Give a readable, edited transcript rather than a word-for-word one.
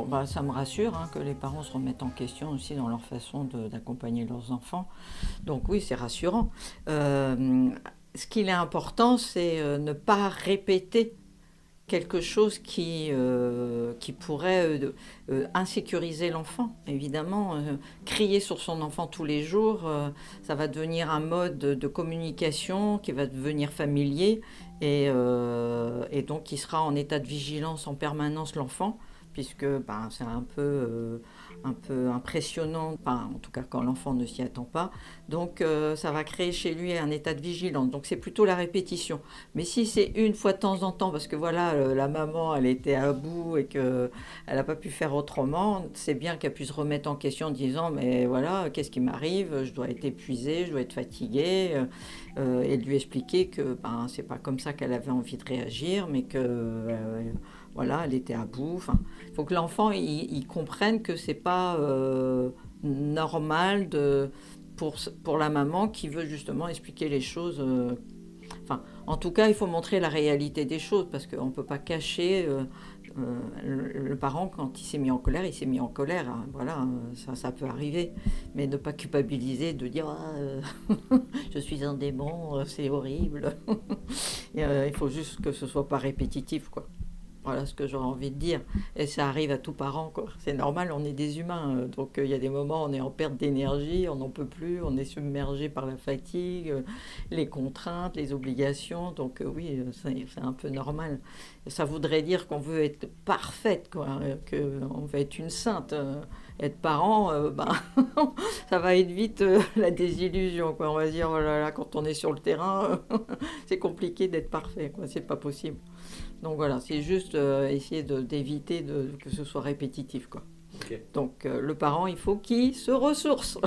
Bah, ça me rassure que les parents se remettent en question aussi dans leur façon d'accompagner leurs enfants. Donc oui, c'est rassurant. Euh, Ce qu'il est important, c'est ne pas répéter quelque chose qui pourrait insécuriser l'enfant. Évidemment, crier sur son enfant tous les jours, ça va devenir un mode de communication qui va devenir familier et donc il sera en état de vigilance en permanence l'enfant puisque ben, c'est un peu impressionnant, enfin, en tout cas quand l'enfant ne s'y attend pas. Donc ça va créer chez lui un état de vigilance. Donc c'est plutôt la répétition. Mais si c'est une fois de temps en temps, parce que voilà, la maman, elle était à bout et qu'elle n'a pas pu faire autrement, c'est bien qu'elle puisse remettre en question en disant, mais voilà, qu'est-ce qui m'arrive? Je dois être épuisée, je dois être fatiguée, et de lui expliquer que ben, c'est pas comme ça qu'elle avait envie de réagir, mais que voilà, elle était à bout. Enfin, il faut que l'enfant il comprenne que c'est pas normal pour la maman qui veut justement expliquer les choses. Enfin, en tout cas, il faut montrer la réalité des choses parce qu'on ne peut pas cacher le parent quand il s'est mis en colère, il s'est mis en colère. Voilà, ça peut arriver. Mais ne pas culpabiliser, de dire je suis un démon, c'est horrible. Il faut juste que ce soit pas répétitif, quoi. Voilà ce que j'aurais envie de dire. Et ça arrive à tout parent, quoi. C'est normal, on est des humains. Donc il y a des moments où on est en perte d'énergie, on n'en peut plus, on est submergé par la fatigue, les contraintes, les obligations. Donc oui, c'est un peu normal. Ça voudrait dire qu'on veut être parfaite, quoi, qu'on veut être une sainte. Être parent, ben, ça va être vite la désillusion, quoi. On va se dire, oh là là, quand on est sur le terrain, c'est compliqué d'être parfait, quoi. C'est pas possible. Donc voilà, c'est juste essayer d'éviter que ce soit répétitif, quoi. Ok. Donc le parent, il faut qu'il se ressource.